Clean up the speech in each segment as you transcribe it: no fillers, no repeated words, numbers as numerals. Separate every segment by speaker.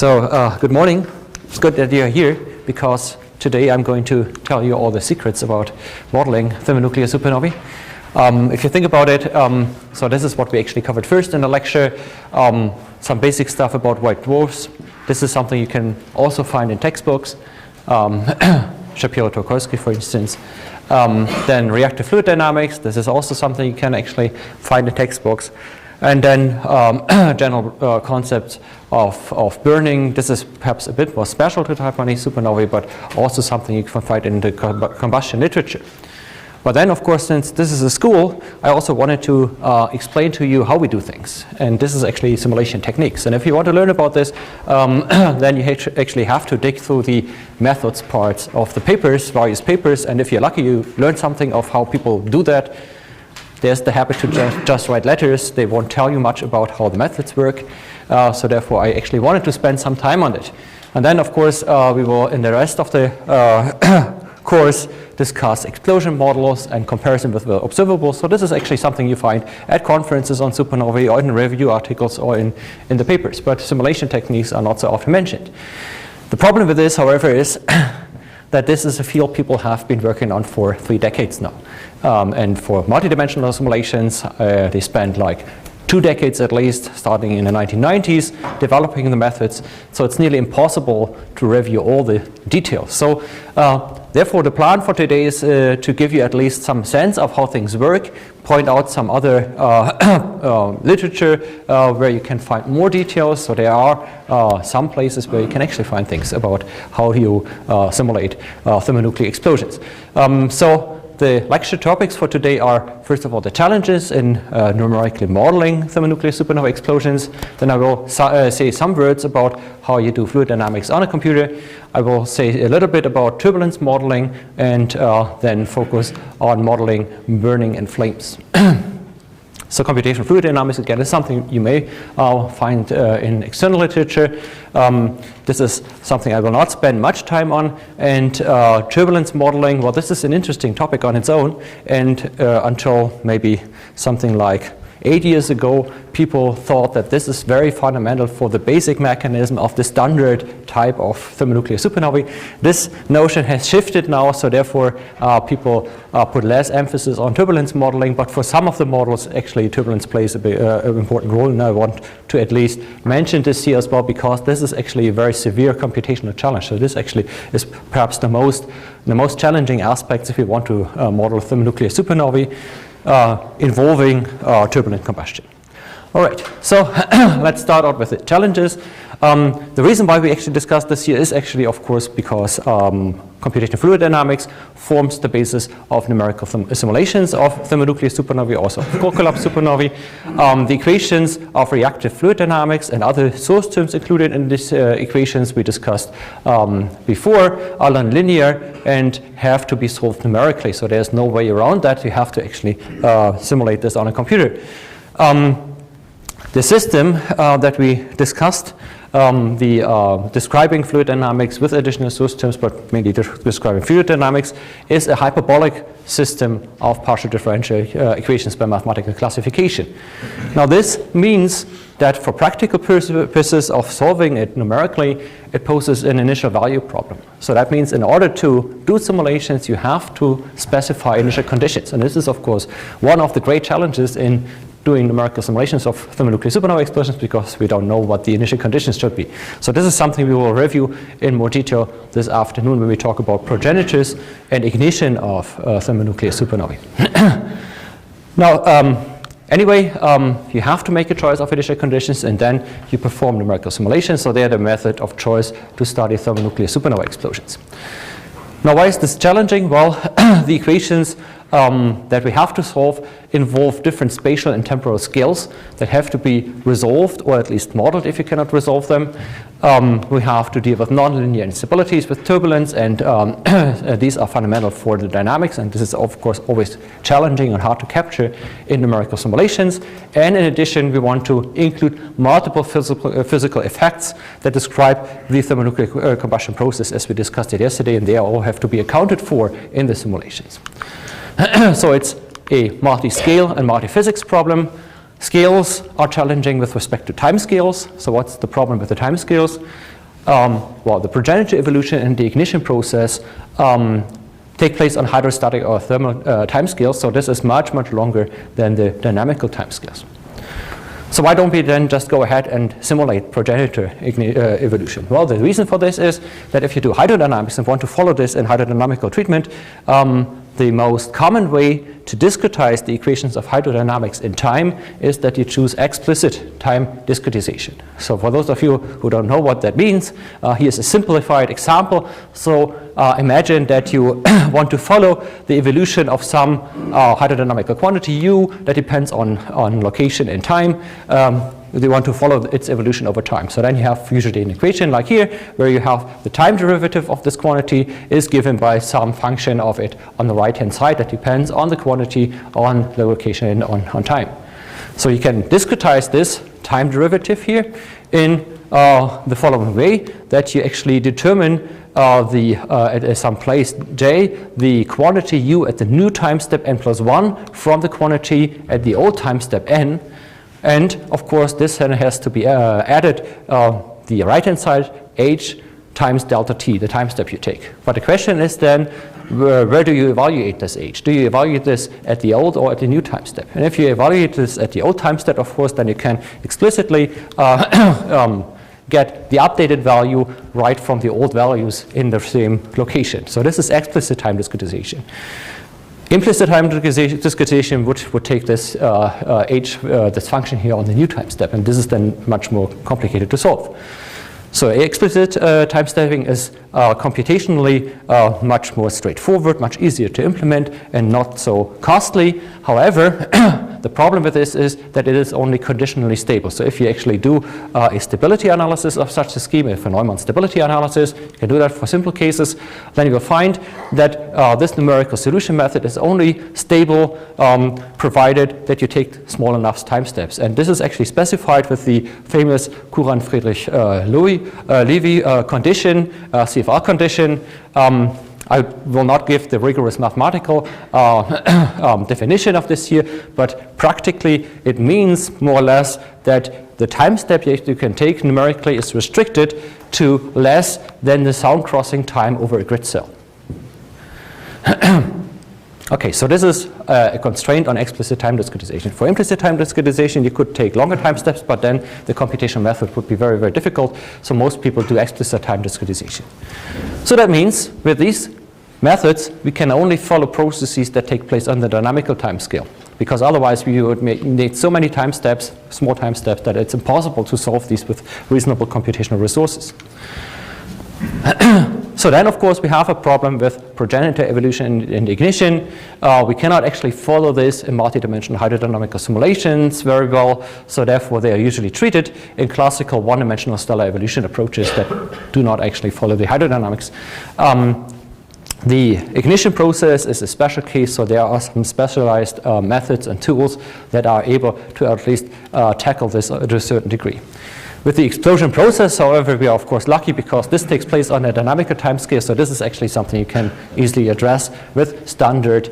Speaker 1: Good morning. It's good that you're here because today I'm going to tell you all the secrets about modeling thermonuclear supernovae. If you think about it, so this is what we actually covered first in the lecture, some basic stuff about white dwarfs. This is something you can also find in textbooks, Shapiro-Tokarski, for instance. Then reactive fluid dynamics. This is also something you can actually find in textbooks. And then general concepts of burning. This is perhaps a bit more special to type 1a supernovae, but also something you can find in the combustion literature. But then, of course, since this is a school, I also wanted to explain to you how we do things. And this is actually simulation techniques. And if you want to learn about this, then you actually have to dig through the methods parts of the papers, various papers. And if you're lucky, you learn something of how people do that. There's the habit to just write letters. They won't tell you much about how the methods work. So therefore, I actually wanted to spend some time on it. And then, of course, we will, in the rest of the course, discuss explosion models and comparison with the observables. So this is actually something you find at conferences on supernovae or in review articles or in the papers. But simulation techniques are not so often mentioned. The problem with this, however, is that this is a field people have been working on for 3 decades now. And for multidimensional simulations, they spent like 2 decades at least, starting in the 1990s, developing the methods. So it's nearly impossible to review all the details. So therefore, the plan for today is to give you at least some sense of how things work, point out some other literature where you can find more details. So there are some places where you can actually find things about how you simulate thermonuclear explosions. So the lecture topics for today are, first of all, the challenges in numerically modeling thermonuclear supernova explosions. Then I will say some words about how you do fluid dynamics on a computer. I will say a little bit about turbulence modeling and then focus on modeling burning and flames. So computational fluid dynamics, again, is something you may find in external literature. This is something I will not spend much time on. And turbulence modeling, well, this is an interesting topic on its own. And until maybe something like 8 years ago, people thought that this is very fundamental for the basic mechanism of the standard type of thermonuclear supernovae. This notion has shifted now, so therefore people put less emphasis on turbulence modeling, but for some of the models, actually turbulence plays an important role, and I want to at least mention this here as well, because this is actually a very severe computational challenge. So this actually is perhaps the most challenging aspects if you want to model thermonuclear supernovae. Involving turbulent combustion. All right, so let's start out with the challenges. The reason why we actually discussed this here is actually, of course, because computational fluid dynamics forms the basis of numerical simulations of thermonuclear supernovae, also of core collapse supernovae. The equations of reactive fluid dynamics and other source terms included in these equations we discussed before are nonlinear and have to be solved numerically. So there's no way around that. You have to actually simulate this on a computer. The system that we discussed, describing fluid dynamics with additional source terms, but mainly describing fluid dynamics, is a hyperbolic system of partial differential equations by mathematical classification. Now this means that for practical purposes of solving it numerically, it poses an initial value problem. So that means in order to do simulations, you have to specify initial conditions. And this is, of course, one of the great challenges in doing numerical simulations of thermonuclear supernova explosions, because we don't know what the initial conditions should be. So this is something we will review in more detail this afternoon when we talk about progenitors and ignition of thermonuclear supernovae. Now, anyway, you have to make a choice of initial conditions and then you perform numerical simulations. So they're the method of choice to study thermonuclear supernova explosions. Now, why is this challenging? Well, the equations that we have to solve involve different spatial and temporal scales that have to be resolved, or at least modeled if you cannot resolve them. We have to deal with nonlinear instabilities with turbulence, and these are fundamental for the dynamics, and this is of course always challenging and hard to capture in numerical simulations. And in addition, we want to include multiple physical effects that describe the thermonuclear combustion process as we discussed it yesterday, and they all have to be accounted for in the simulations. So it's a multi-scale and multi-physics problem. Scales are challenging with respect to time scales. So what's the problem with the time scales? Well, the progenitor evolution and the ignition process take place on hydrostatic or thermal time scales. So this is much, much longer than the dynamical time scales. So why don't we then just go ahead and simulate progenitor evolution? Well, the reason for this is that if you do hydrodynamics and want to follow this in hydrodynamical treatment, the most common way to discretize the equations of hydrodynamics in time is that you choose explicit time discretization. So for those of you who don't know what that means, here's a simplified example. So imagine that you want to follow the evolution of some hydrodynamical quantity u that depends on location and time. They want to follow its evolution over time. So then you have usually an equation like here, where you have the time derivative of this quantity is given by some function of it on the right-hand side that depends on the quantity, on the location, and on time. So you can discretize this time derivative here in the following way, that you actually determine at some place j, the quantity u at the new time step n plus 1 from the quantity at the old time step n. And of course, this then has to be added the right-hand side h times delta t, the time step you take. But the question is then, where do you evaluate this h? Do you evaluate this at the old or at the new time step? And if you evaluate this at the old time step, of course, then you can explicitly get the updated value right from the old values in the same location. So this is explicit time discretization. Implicit time discretization would take this this function here on the new time step, and this is then much more complicated to solve. So explicit time stepping is computationally much more straightforward, much easier to implement, and not so costly. However, the problem with this is that it is only conditionally stable. So if you actually do a stability analysis of such a scheme, if a Neumann stability analysis, you can do that for simple cases, then you will find that this numerical solution method is only stable provided that you take small enough time steps. And this is actually specified with the famous Courant-Friedrich-Levy condition, CFR condition. I will not give the rigorous mathematical definition of this here, but practically it means more or less that the time step you can take numerically is restricted to less than the sound crossing time over a grid cell. Okay, so this is a constraint on explicit time discretization. For implicit time discretization, you could take longer time steps, but then the computational method would be very, very difficult. So most people do explicit time discretization. So that means with these methods, we can only follow processes that take place on the dynamical time scale, because otherwise we would need so many time steps, small time steps, that it's impossible to solve these with reasonable computational resources. So then, of course, we have a problem with progenitor evolution and ignition. We cannot actually follow this in multidimensional hydrodynamical simulations very well, so therefore they are usually treated in classical one-dimensional stellar evolution approaches that do not actually follow the hydrodynamics. The ignition process is a special case, so there are some specialized methods and tools that are able to at least tackle this to a certain degree. With the explosion process, however, we are of course lucky because this takes place on a dynamical time scale, so this is actually something you can easily address with standard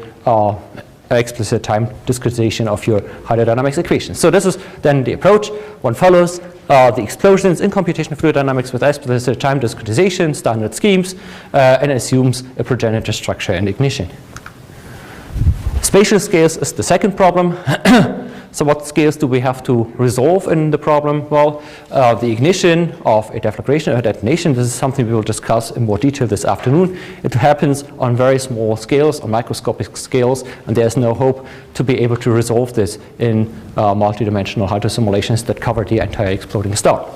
Speaker 1: explicit time discretization of your hydrodynamics equations. So this is then the approach. One follows the explosions in computational fluid dynamics with explicit time discretization, standard schemes, and assumes a progenitor structure and ignition. Spatial scales is the second problem. So what scales do we have to resolve in the problem? Well, the ignition of a deflagration or detonation, this is something we will discuss in more detail this afternoon. It happens on very small scales, on microscopic scales, and there's no hope to be able to resolve this in multidimensional hydrosimulations that cover the entire exploding star.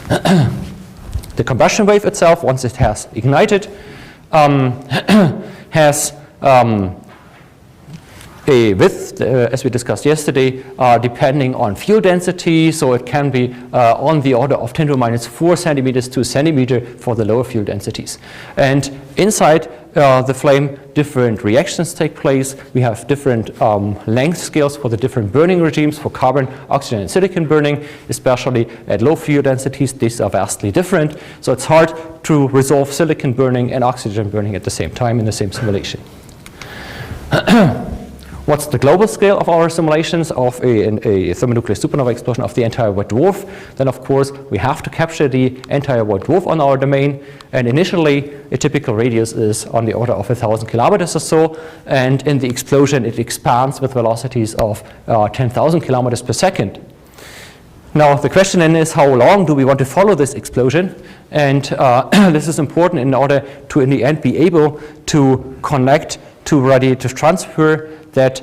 Speaker 1: The combustion wave itself, once it has ignited, has a width, as we discussed yesterday, depending on fuel density, so it can be on the order of 10 to the minus 4 centimeters to a centimeter for the lower fuel densities. And inside the flame, different reactions take place. We have different length scales for the different burning regimes for carbon, oxygen, and silicon burning, especially at low fuel densities. These are vastly different, so it's hard to resolve silicon burning and oxygen burning at the same time in the same simulation. What's the global scale of our simulations of a thermonuclear supernova explosion of the entire white dwarf? Then, of course, we have to capture the entire white dwarf on our domain. And initially, a typical radius is on the order of 1,000 kilometers or so. And in the explosion, it expands with velocities of 10,000 kilometers per second. Now, the question then is, how long do we want to follow this explosion? And this is important in order to, in the end, be able to connect to radiative transfer that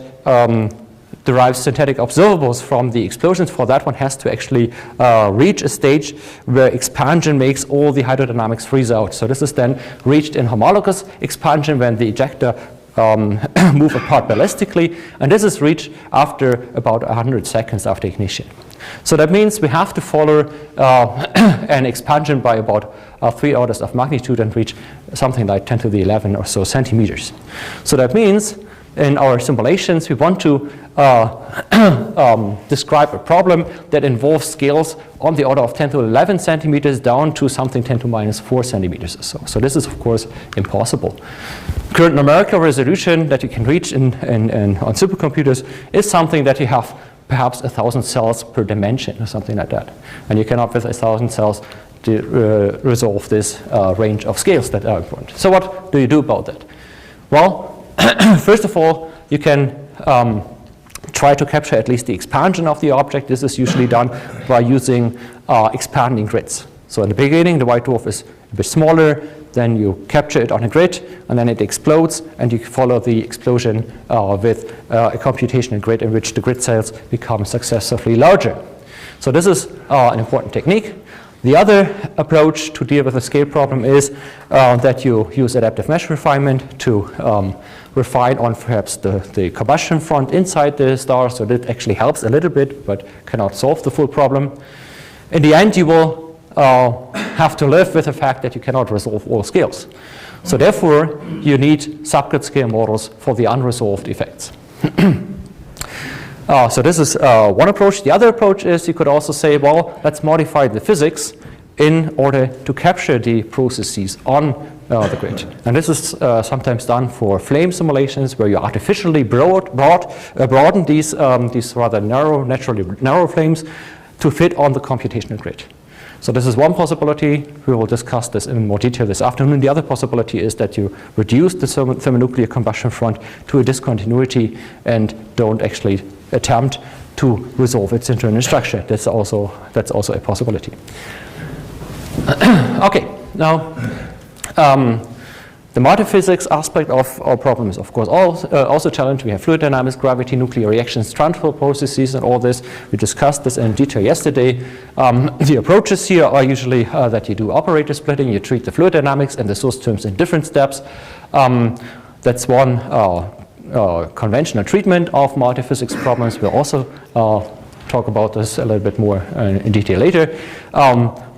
Speaker 1: derives synthetic observables from the explosions. For that, one has to actually reach a stage where expansion makes all the hydrodynamics freeze out. So this is then reached in homologous expansion when the ejector move apart ballistically, and this is reached after about 100 seconds after ignition. So that means we have to follow an expansion by about 3 orders of magnitude and reach something like 10 to the 11 or so centimeters. So that means in our simulations, we want to describe a problem that involves scales on the order of 10 to 11 centimeters down to something 10 to minus 4 centimeters or so. So this is, of course, impossible. Current numerical resolution that you can reach on supercomputers is something that you have perhaps 1,000 cells per dimension or something like that. And you cannot, with 1,000 cells, resolve this range of scales that are important. So what do you do about that? Well, first of all, you can try to capture at least the expansion of the object. This is usually done by using expanding grids. So in the beginning, the white dwarf is a bit smaller, then you capture it on a grid, and then it explodes, and you follow the explosion with a computational grid in which the grid cells become successively larger. So this is an important technique. The other approach to deal with the scale problem is that you use adaptive mesh refinement to refine on perhaps the combustion front inside the star, so that actually helps a little bit but cannot solve the full problem. In the end, you will have to live with the fact that you cannot resolve all scales. So therefore, you need subgrid scale models for the unresolved effects. So this is one approach. The other approach is you could also say, well, let's modify the physics in order to capture the processes on the grid. And this is sometimes done for flame simulations where you artificially broaden these rather narrow, naturally narrow flames to fit on the computational grid. So this is one possibility. We will discuss this in more detail this afternoon. The other possibility is that you reduce the thermonuclear combustion front to a discontinuity and don't actually attempt to resolve its internal structure. That's also a possibility. Okay, now the multiphysics aspect of our problem is, of course, also challenged. We have fluid dynamics, gravity, nuclear reactions, transport processes, and all this. We discussed this in detail yesterday. The approaches here are usually that you do operator splitting. You treat the fluid dynamics and the source terms in different steps. That's one conventional treatment of multiphysics problems. We'll also talk about this a little bit more in detail later.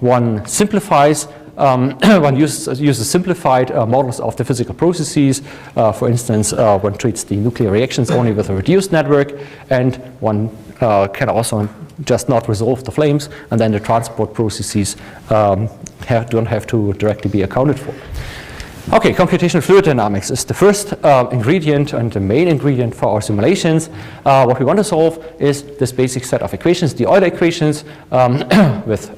Speaker 1: One simplifies. One uses simplified models of the physical processes. For instance, one treats the nuclear reactions only with a reduced network, and one can also just not resolve the flames, and then the transport processes don't have to directly be accounted for. Okay, computational fluid dynamics is the first ingredient and the main ingredient for our simulations. What we want to solve is this basic set of equations, the Euler equations, with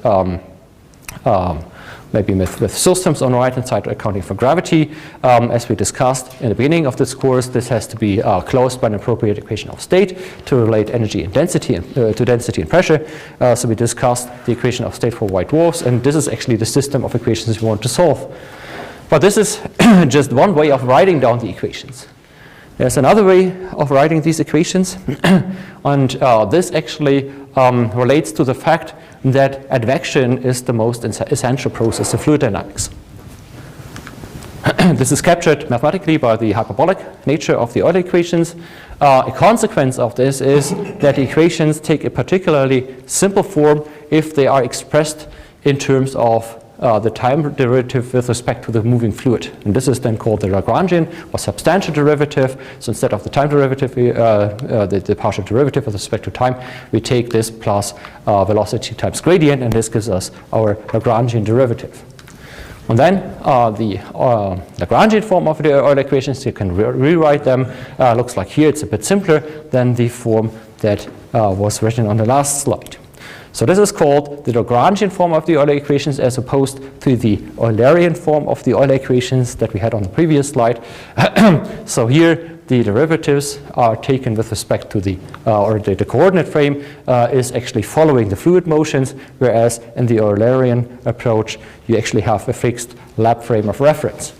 Speaker 1: maybe with systems on the right-hand side accounting for gravity. As we discussed in the beginning of this course, this has to be closed by an appropriate equation of state to relate energy and density to density and pressure. So we discussed the equation of state for white dwarfs, and this is actually the system of equations we want to solve. But this is just one way of writing down the equations. There's another way of writing these equations, and this actually relates to the fact that advection is the most essential process in fluid dynamics. This is captured mathematically by the hyperbolic nature of the Euler equations. A consequence of this is that the equations take a particularly simple form if they are expressed in terms of the time derivative with respect to the moving fluid. And this is then called the Lagrangian or substantial derivative. So instead of the time derivative, the partial derivative with respect to time, we take this plus velocity times gradient, and this gives us our Lagrangian derivative. And then the Lagrangian form of the Euler equations, you can rewrite them. Looks like here it's a bit simpler than the form that was written on the last slide. So this is called the Lagrangian form of the Euler equations as opposed to the Eulerian form of the Euler equations that we had on the previous slide. So here the derivatives are taken with respect to the coordinate frame is actually following the fluid motions, whereas in the Eulerian approach you actually have a fixed lab frame of reference.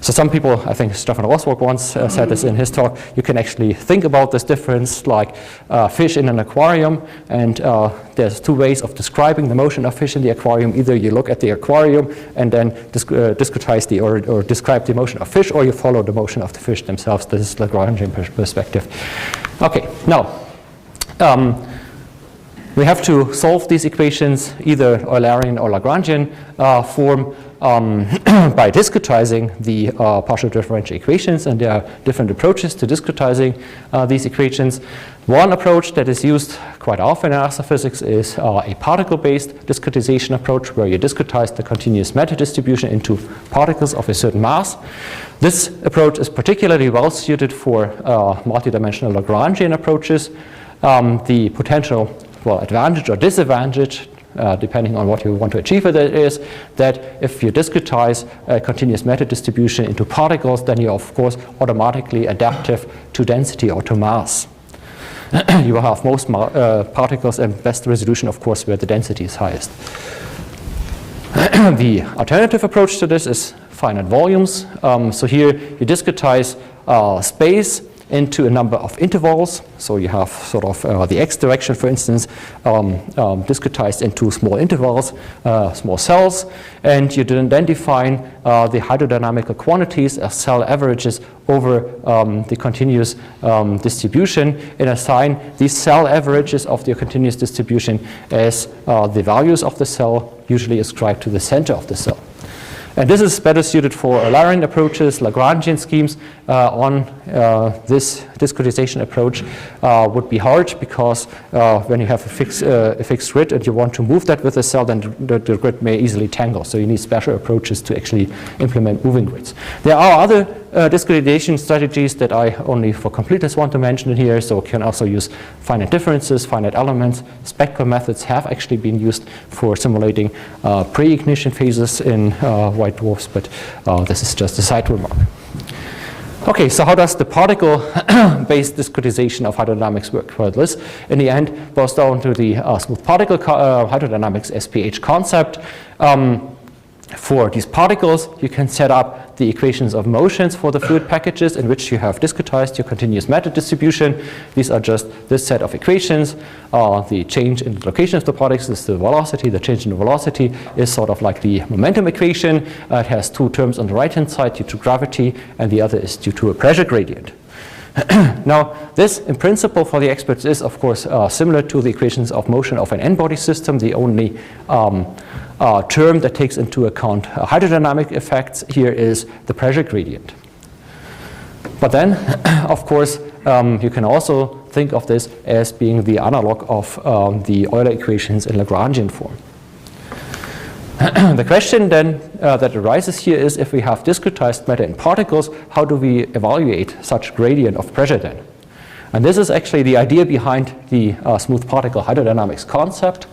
Speaker 1: So some people, I think Stefan Roswag once said this in his talk, you can actually think about this difference like fish in an aquarium, and there's two ways of describing the motion of fish in the aquarium. Either you look at the aquarium and then discretize or describe the motion of fish, or you follow the motion of the fish themselves. This is Lagrangian perspective. Okay, now we have to solve these equations either Eulerian or Lagrangian form by discretizing the partial differential equations, and there are different approaches to discretizing these equations. One approach that is used quite often in astrophysics is a particle-based discretization approach, where you discretize the continuous matter distribution into particles of a certain mass. This approach is particularly well suited for multidimensional Lagrangian approaches. The potential advantage or disadvantage, depending on what you want to achieve with it, is that if you discretize a continuous matter distribution into particles, then you're of course automatically adaptive to density or to mass. You will have most particles and best resolution, of course, where the density is highest. The alternative approach to this is finite volumes. So here you discretize space into a number of intervals. So you have sort of the x direction, for instance, discretized into small intervals, small cells, and you then define the hydrodynamical quantities as cell averages over the continuous distribution, and assign these cell averages of the continuous distribution as the values of the cell, usually ascribed to the center of the cell. And this is better suited for Eulerian approaches. Lagrangian schemes on this discretization approach would be hard, because when you have a fixed grid and you want to move that with a cell, then the grid may easily tangle. So you need special approaches to actually implement moving grids. There are other discretization strategies that I only for completeness want to mention here. So you can also use finite differences, finite elements. Spectral methods have actually been used for simulating pre-ignition phases in white dwarfs, but this is just a side remark. Okay, so how does the particle-based discretization of hydrodynamics work? Well, this, in the end, boils down to the smooth particle hydrodynamics SPH concept. For these particles, you can set up the equations of motions for the fluid packages in which you have discretized your continuous matter distribution. These are just this set of equations. The change in the location of the particles is the velocity. The change in the velocity is sort of like the momentum equation. It has two terms on the right-hand side due to gravity, and the other is due to a pressure gradient. Now, this in principle for the experts is of course similar to the equations of motion of an n-body system. The only term that takes into account hydrodynamic effects here is the pressure gradient. But then, of course, you can also think of this as being the analog of the Euler equations in Lagrangian form. The question then that arises here is, if we have discretized matter in particles, how do we evaluate such gradient of pressure then? And this is actually the idea behind the smooth particle hydrodynamics concept.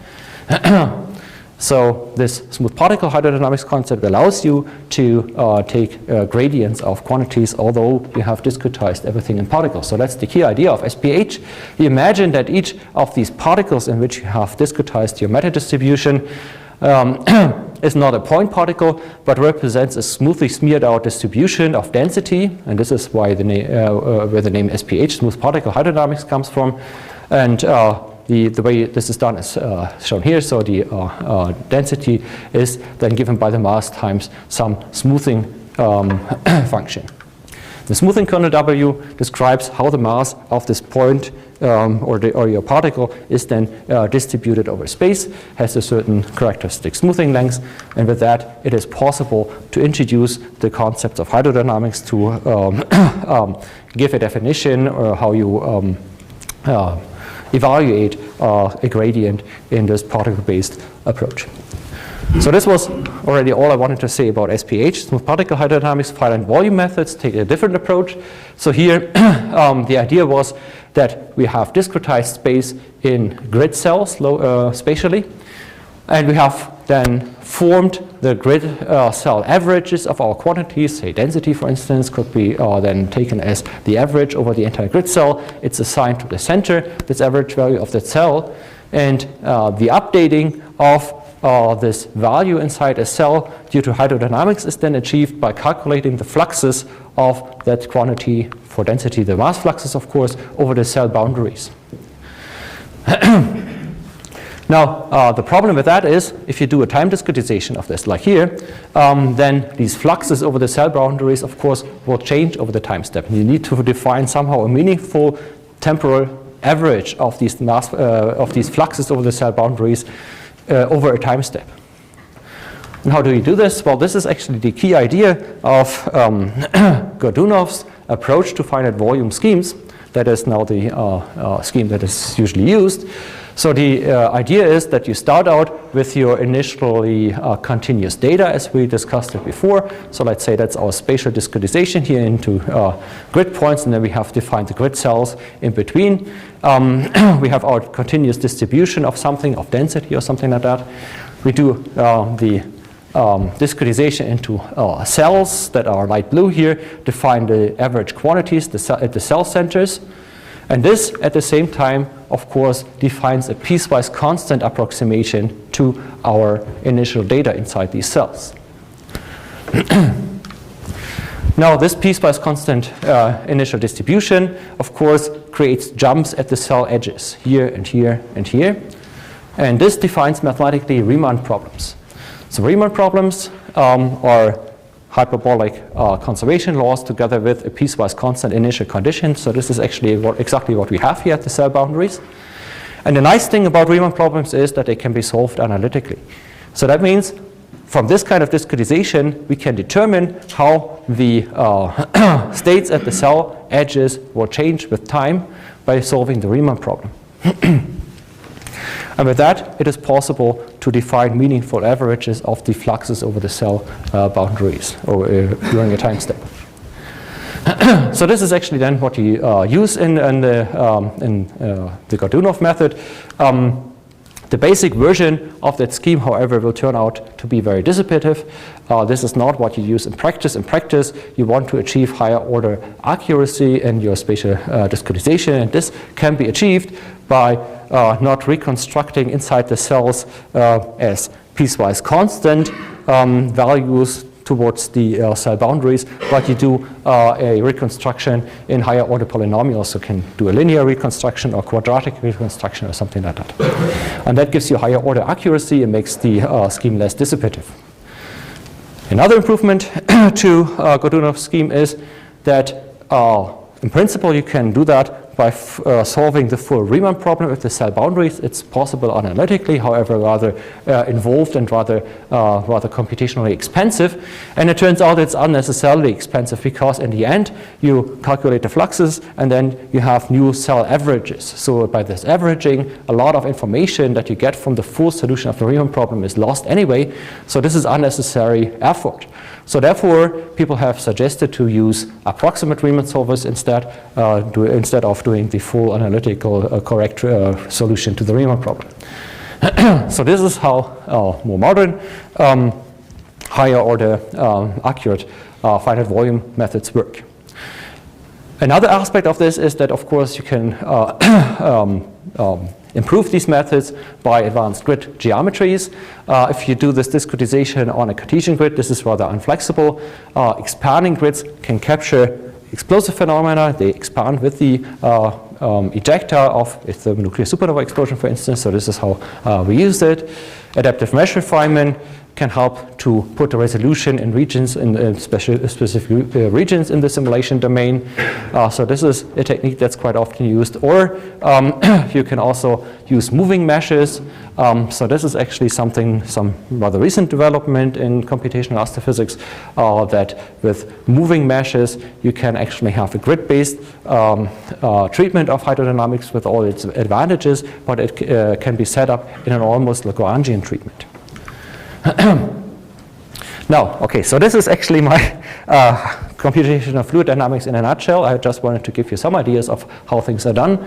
Speaker 1: So this smooth particle hydrodynamics concept allows you to take gradients of quantities, although you have discretized everything in particles. So that's the key idea of SPH. You imagine that each of these particles in which you have discretized your matter distribution is not a point particle, but represents a smoothly smeared out distribution of density, and this is why where the name SPH, smooth particle hydrodynamics, comes from. And the way this is done is shown here. So the density is then given by the mass times some smoothing function. The smoothing kernel W describes how the mass of this point or your particle is then distributed over space, has a certain characteristic smoothing length, and with that it is possible to introduce the concepts of hydrodynamics to give a definition or how you evaluate a gradient in this particle-based approach. So this was already all I wanted to say about SPH, smooth particle hydrodynamics. Finite volume methods take a different approach. So here the idea was that we have discretized space in grid cells spatially, and we have then formed the grid cell averages of our quantities. Say density, for instance, could be then taken as the average over the entire grid cell. It's assigned to the center, this average value of the cell, and the updating of this value inside a cell due to hydrodynamics is then achieved by calculating the fluxes of that quantity for density, the mass fluxes, of course, over the cell boundaries. Now, the problem with that is if you do a time discretization of this, like here, then these fluxes over the cell boundaries, of course, will change over the time step. You need to define somehow a meaningful temporal average of these fluxes over the cell boundaries over a time step. And how do you do this? Well, this is actually the key idea of Gordunov's approach to finite volume schemes. That is now the scheme that is usually used. So the idea is that you start out with your initially continuous data, as we discussed it before. So let's say that's our spatial discretization here into grid points, and then we have defined the grid cells in between. We have our continuous distribution of something, of density or something like that. We do the discretization into cells that are light blue here, define the average quantities at the cell centers. And this, at the same time, of course, defines a piecewise constant approximation to our initial data inside these cells. Now, this piecewise constant initial distribution, of course, creates jumps at the cell edges, here and here and here. And this defines mathematically Riemann problems. So Riemann problems are hyperbolic conservation laws together with a piecewise constant initial condition. So this is actually exactly what we have here at the cell boundaries. And the nice thing about Riemann problems is that they can be solved analytically. So that means from this kind of discretization, we can determine how the states at the cell edges will change with time by solving the Riemann problem. And with that, it is possible to define meaningful averages of the fluxes over the cell boundaries during a time step. So this is actually then what you use in the Gordunov method. The basic version of that scheme, however, will turn out to be very dissipative. This is not what you use in practice. In practice, you want to achieve higher order accuracy in your spatial discretization, and this can be achieved by not reconstructing inside the cells as piecewise constant values towards the cell boundaries, but you do a reconstruction in higher order polynomials. So you can do a linear reconstruction or quadratic reconstruction or something like that. And that gives you higher order accuracy and makes the scheme less dissipative. Another improvement to Gordunov's scheme is that in principle you can do that by solving the full Riemann problem with the cell boundaries. It's possible analytically, however, rather involved and rather computationally expensive. And it turns out it's unnecessarily expensive because in the end, you calculate the fluxes and then you have new cell averages. So by this averaging, a lot of information that you get from the full solution of the Riemann problem is lost anyway. So this is unnecessary effort. So therefore, people have suggested to use approximate Riemann solvers instead of doing the full analytical correct solution to the Riemann problem. So this is how more modern, higher order, accurate finite volume methods work. Another aspect of this is that, of course, you can improve these methods by advanced grid geometries. If you do this discretization on a Cartesian grid, this is rather unflexible. Expanding grids can capture explosive phenomena. They expand with the ejecta of a thermonuclear supernova explosion, for instance. So this is how we used it. Adaptive mesh refinement can help to put the resolution in regions, in specific regions in the simulation domain. So this is a technique that's quite often used. Or you can also use moving meshes. So this is actually some rather recent development in computational astrophysics, that with moving meshes, you can actually have a grid-based treatment of hydrodynamics with all its advantages, but it can be set up in an almost Lagrangian treatment. Now, okay, so this is actually my computational fluid dynamics in a nutshell. I just wanted to give you some ideas of how things are done.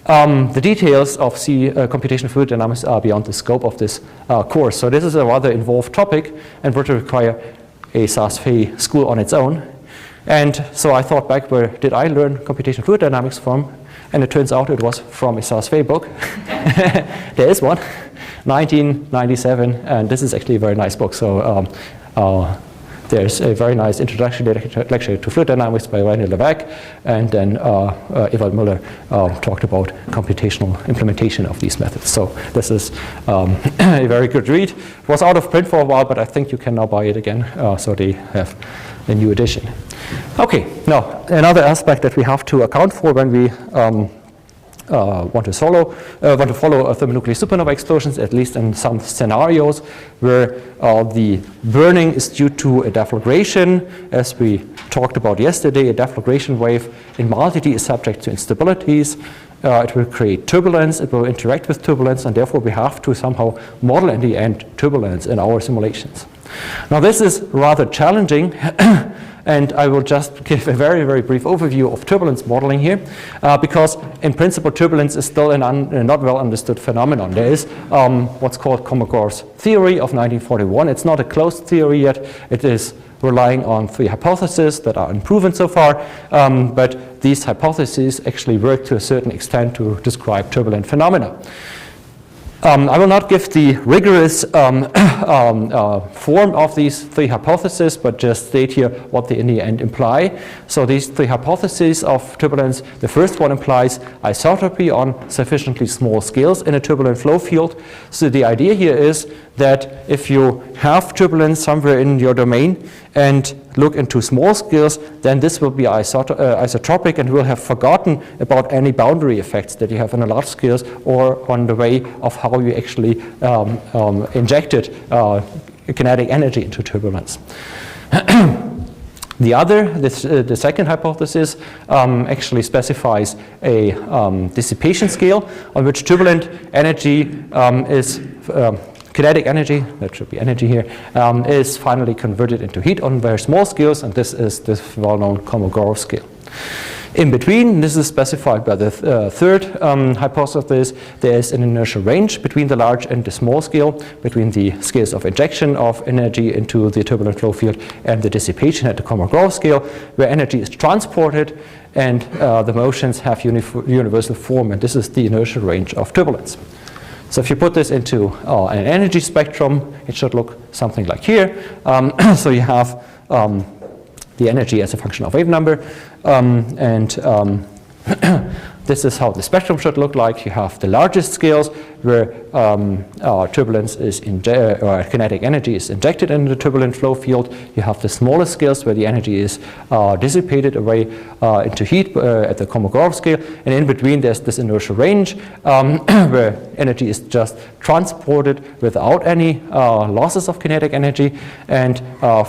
Speaker 1: The details of computational fluid dynamics are beyond the scope of this course. So this is a rather involved topic and would require a Saas-Fee school on its own. And so I thought back, where did I learn computational fluid dynamics from? And it turns out it was from a Saas-Fee book. There is one, 1997, and this is actually a very nice book. So there's a very nice introductory lecture to fluid dynamics by Röpke, and then Ewald Müller talked about computational implementation of these methods. So this is a very good read. It was out of print for a while, but I think you can now buy it again. So they have a new edition. Okay, now another aspect that we have to account for when we want to follow thermonuclear supernova explosions, at least in some scenarios where the burning is due to a deflagration. As we talked about yesterday, a deflagration wave in multiplicity is subject to instabilities. It will create turbulence, it will interact with turbulence, and therefore we have to somehow model in the end turbulence in our simulations. Now this is rather challenging. And I will just give a very, very brief overview of turbulence modeling here, because in principle turbulence is still a not well understood phenomenon. There is what's called Kolmogor's theory of 1941. It's not a closed theory yet. It is relying on 3 hypotheses that are unproven so far, but these hypotheses actually work to a certain extent to describe turbulent phenomena. I will not give the rigorous form of these 3 hypotheses, but just state here what they in the end imply. So these 3 hypotheses of turbulence, the first one implies isotropy on sufficiently small scales in a turbulent flow field. So the idea here is that if you have turbulence somewhere in your domain and look into small scales, then this will be isotropic and will have forgotten about any boundary effects that you have on the large scales or on the way of how you actually injected kinetic energy into turbulence. The second hypothesis actually specifies a dissipation scale on which turbulent energy is kinetic energy, that should be energy here, is finally converted into heat on very small scales, and this is this well-known Kolmogorov scale. In between, this is specified by the third hypothesis, there is an inertial range between the large and the small scale, between the scales of injection of energy into the turbulent flow field and the dissipation at the Kolmogorov scale, where energy is transported and the motions have universal form, and this is the inertial range of turbulence. So if you put this into an energy spectrum, it should look something like here. So you have the energy as a function of wave number, this is how the spectrum should look like. You have the largest scales where turbulence is or kinetic energy is injected into the turbulent flow field. You have the smallest scales where the energy is dissipated away into heat at the Kolmogorov scale. And in between there's this inertial range where energy is just transported without any losses of kinetic energy. And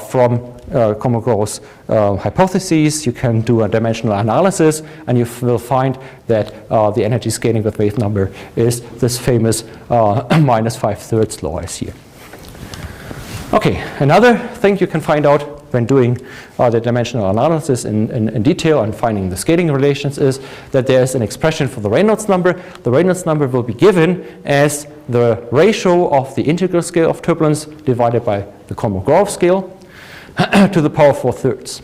Speaker 1: from Kolmogorov's hypotheses, you can do a dimensional analysis, and you will find that the energy scaling with wave number is this famous minus 5/3 law is here. Okay, another thing you can find out when doing the dimensional analysis in detail and finding the scaling relations is that there's an expression for the Reynolds number. The Reynolds number will be given as the ratio of the integral scale of turbulence divided by the Kolmogorov scale to the power 4/3.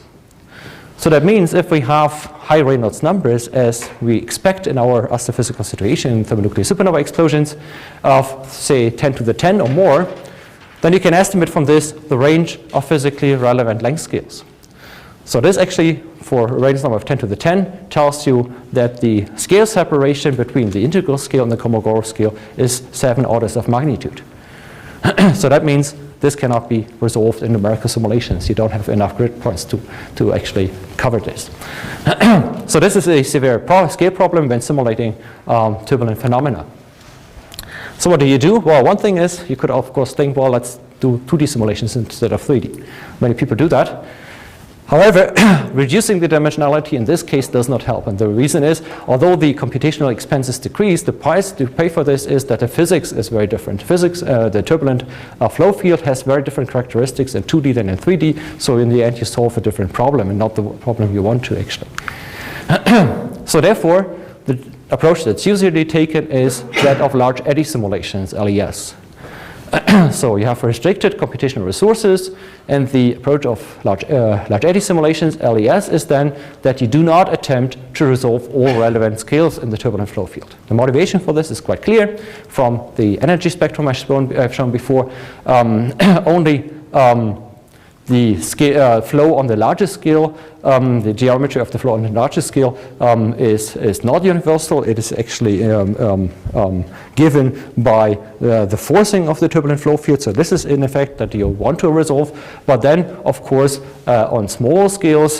Speaker 1: So that means if we have high Reynolds numbers, as we expect in our astrophysical situation in thermonuclear supernova explosions of, say, 10 to the 10 or more, then you can estimate from this the range of physically relevant length scales. So this actually, for a Reynolds number of 10 to the 10, tells you that the scale separation between the integral scale and the Kolmogorov scale is 7 orders of magnitude. So that means this cannot be resolved in numerical simulations. You don't have enough grid points to actually cover this. So this is a severe scale problem when simulating turbulent phenomena. So what do you do? Well, one thing is you could of course think, well, let's do 2D simulations instead of 3D. Many people do that. However, reducing the dimensionality in this case does not help, and the reason is, although the computational expenses decrease, the price to pay for this is that the physics is very different. Physics, the turbulent flow field has very different characteristics in 2D than in 3D, so in the end you solve a different problem and not the problem you want to actually. So therefore, the approach that's usually taken is that of large eddy simulations, LES. So you have restricted computational resources, and the approach of large eddy simulations, LES, is then that you do not attempt to resolve all relevant scales in the turbulent flow field. The motivation for this is quite clear from the energy spectrum I've shown before. Only the scale, flow on the largest scale, the geometry of the flow on the largest scale is not universal. It is actually given by the forcing of the turbulent flow field. So this is in effect that you want to resolve. But then, of course, on smaller scales,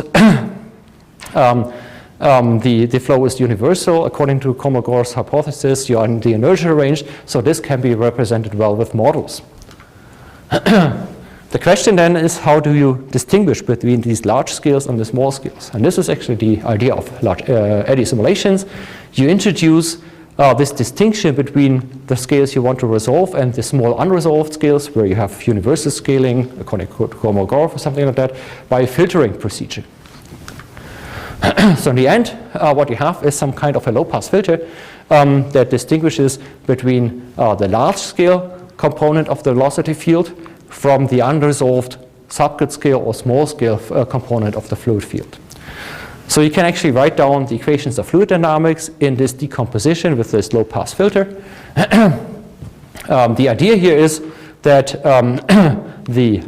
Speaker 1: the flow is universal. According to Kolmogor's hypothesis, you are in the inertial range. So this can be represented well with models. The question then is, how do you distinguish between these large scales and the small scales? And this is actually the idea of large eddy simulations. You introduce this distinction between the scales you want to resolve and the small unresolved scales where you have universal scaling, according to Kolmogor or something like that, by a filtering procedure. So in the end, what you have is some kind of a low-pass filter that distinguishes between the large-scale component of the velocity field from the unresolved subgrid scale or small scale component of the fluid field. So you can actually write down the equations of fluid dynamics in this decomposition with this low pass filter. The idea here is that the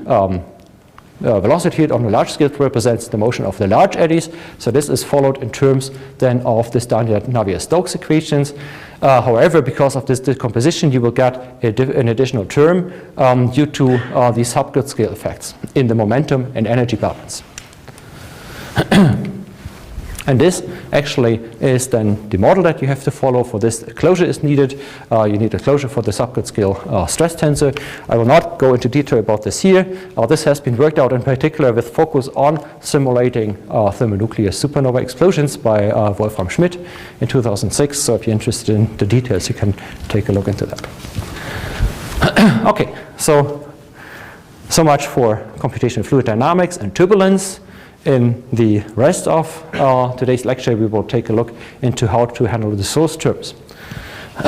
Speaker 1: velocity field on the large scale represents the motion of the large eddies. So this is followed in terms then of the standard Navier-Stokes equations. However, because of this decomposition, you will get an additional term due to the subgrid scale effects in the momentum and energy balance. And this actually is then the model that you have to follow. For this, a closure is needed. You need a closure for the subgrid scale stress tensor. I will not go into detail about this here. This has been worked out in particular with focus on simulating thermonuclear supernova explosions by Wolfram Schmidt in 2006. So if you're interested in the details, you can take a look into that. Okay, so much for computational fluid dynamics and turbulence. In the rest of today's lecture, we will take a look into how to handle the source terms.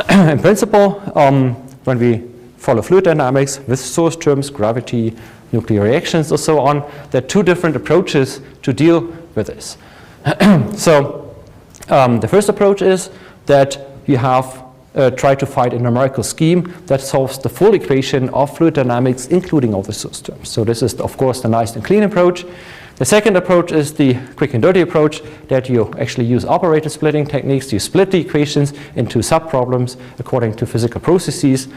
Speaker 1: In principle, when we follow fluid dynamics with source terms, gravity, nuclear reactions, or so on, there are two different approaches to deal with this. So the first approach is that you have try to find a numerical scheme that solves the full equation of fluid dynamics, including all the source terms. So this is, of course, the nice and clean approach. The second approach is the quick and dirty approach, that you actually use operator splitting techniques. You split the equations into subproblems according to physical processes.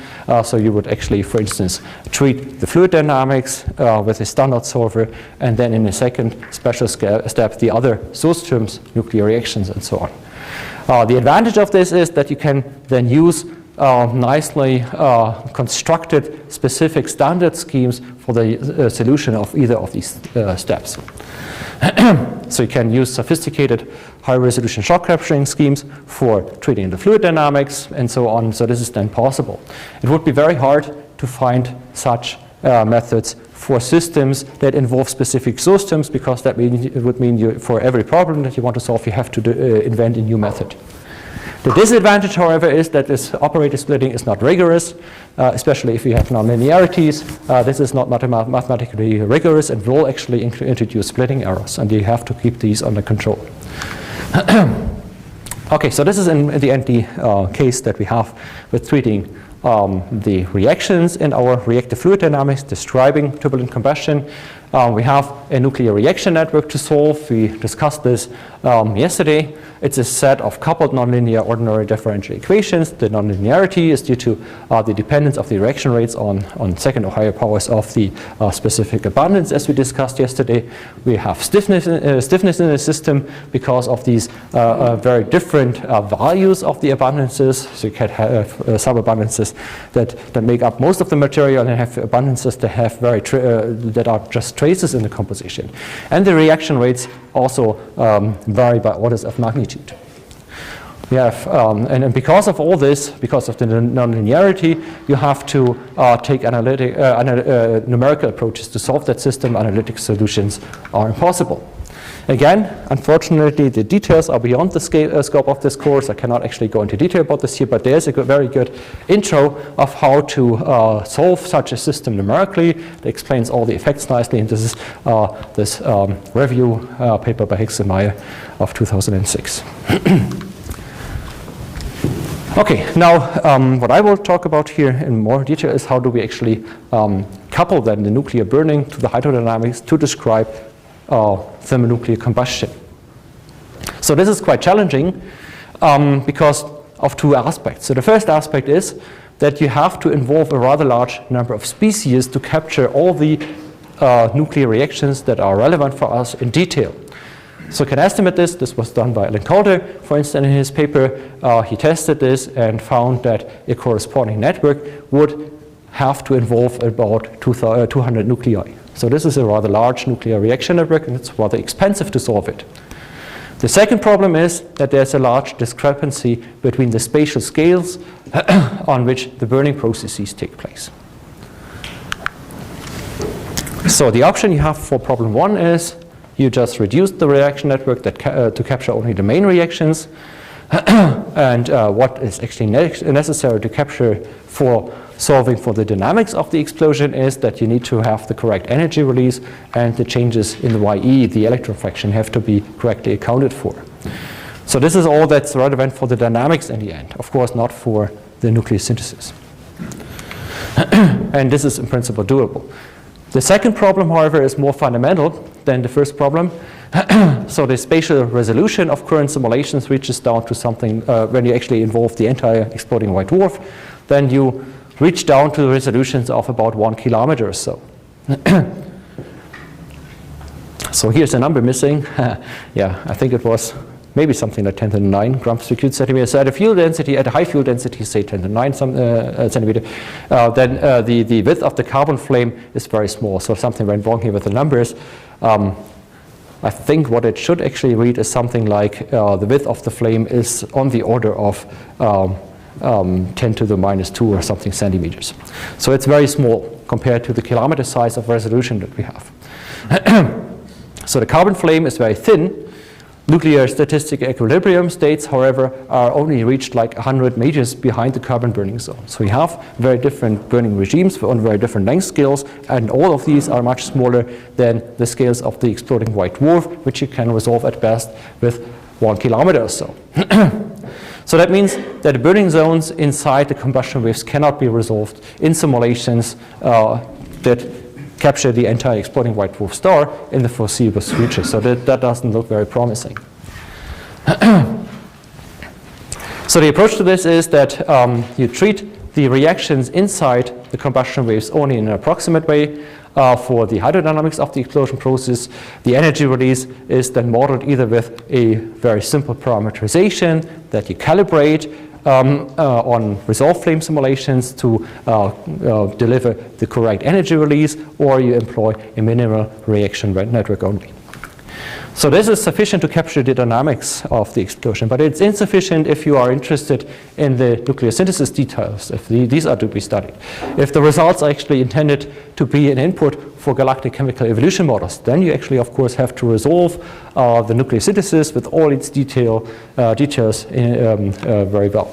Speaker 1: So you would actually, for instance, treat the fluid dynamics with a standard solver, and then in a second special step, the other source terms, nuclear reactions, and so on. The advantage of this is that you can then use nicely constructed specific standard schemes for the solution of either of these steps. So you can use sophisticated high-resolution shock capturing schemes for treating the fluid dynamics and so on. So this is then possible. It would be very hard to find such methods for systems that involve specific source terms, because that would mean for every problem that you want to solve, you have to invent a new method. The disadvantage, however, is that this operator splitting is not rigorous, especially if you have nonlinearities. This is not mathematically rigorous and will actually introduce splitting errors, and you have to keep these under control. Okay, so this is in the end the case that we have with treating the reactions in our reactive fluid dynamics describing turbulent combustion. We have a nuclear reaction network to solve. We discussed this yesterday. It's a set of coupled nonlinear ordinary differential equations. The nonlinearity is due to the dependence of the reaction rates on second or higher powers of the specific abundance, as we discussed yesterday. We have stiffness in the system because of these very different values of the abundances. So you can have subabundances that make up most of the material, and have abundances that have that are just traces in the composition. And the reaction rates also vary by orders of magnitude. We have, and because of all this, because of the nonlinearity, you have to take numerical approaches to solve that system. Analytic solutions are impossible. Again, unfortunately, the details are beyond the scope of this course. I cannot actually go into detail about this here, but there's a very good intro of how to solve such a system numerically. It explains all the effects nicely, and this is this review paper by Higgs and Meyer of 2006. Okay, now what I will talk about here in more detail is how do we actually couple then the nuclear burning to the hydrodynamics to describe thermonuclear combustion. So this is quite challenging because of two aspects. So the first aspect is that you have to involve a rather large number of species to capture all the nuclear reactions that are relevant for us in detail. So you can estimate this. This was done by Alan Calder, for instance, in his paper. He tested this and found that a corresponding network would have to involve about 200 nuclei. So this is a rather large nuclear reaction network, and it's rather expensive to solve it. The second problem is that there's a large discrepancy between the spatial scales on which the burning processes take place. So the option you have for problem one is you just reduce the reaction network that to capture only the main reactions. And what is actually necessary to capture for solving for the dynamics of the explosion is that you need to have the correct energy release, and the changes in the YE, the electron fraction, have to be correctly accounted for. So this is all that's relevant for the dynamics in the end, of course not for the nucleosynthesis. And this is in principle doable. The second problem, however, is more fundamental than the first problem. So the spatial resolution of current simulations reaches down to something, when you actually involve the entire exploding white dwarf, then you reach down to the resolutions of about 1 kilometer or so. So here's a number missing. Yeah, I think it was maybe something like 10 to the 9 grams per cubic centimeter. So at a fuel density, at a high fuel density, say 10 to the 9 centimeter, then the width of the carbon flame is very small. So something went wrong here with the numbers. I think what it should actually read is something like the width of the flame is on the order of 10 to the minus 2 or something centimeters. So it's very small compared to the kilometer size of resolution that we have. So the carbon flame is very thin. Nuclear statistic equilibrium states, however, are only reached like 100 meters behind the carbon burning zone. So we have very different burning regimes on very different length scales, and all of these are much smaller than the scales of the exploding white dwarf, which you can resolve at best with 1 kilometer or so. So that means that the burning zones inside the combustion waves cannot be resolved in simulations that capture the entire exploding white dwarf star in the foreseeable future. So that doesn't look very promising. So the approach to this is that you treat the reactions inside the combustion waves only in an approximate way. For the hydrodynamics of the explosion process, the energy release is then modeled either with a very simple parameterization that you calibrate on resolved flame simulations to deliver the correct energy release, or you employ a minimal reaction network only. So this is sufficient to capture the dynamics of the explosion, but it's insufficient if you are interested in the nucleosynthesis details, if these are to be studied. If the results are actually intended to be an input for galactic chemical evolution models, then you actually, of course, have to resolve the nucleosynthesis with all its details very well.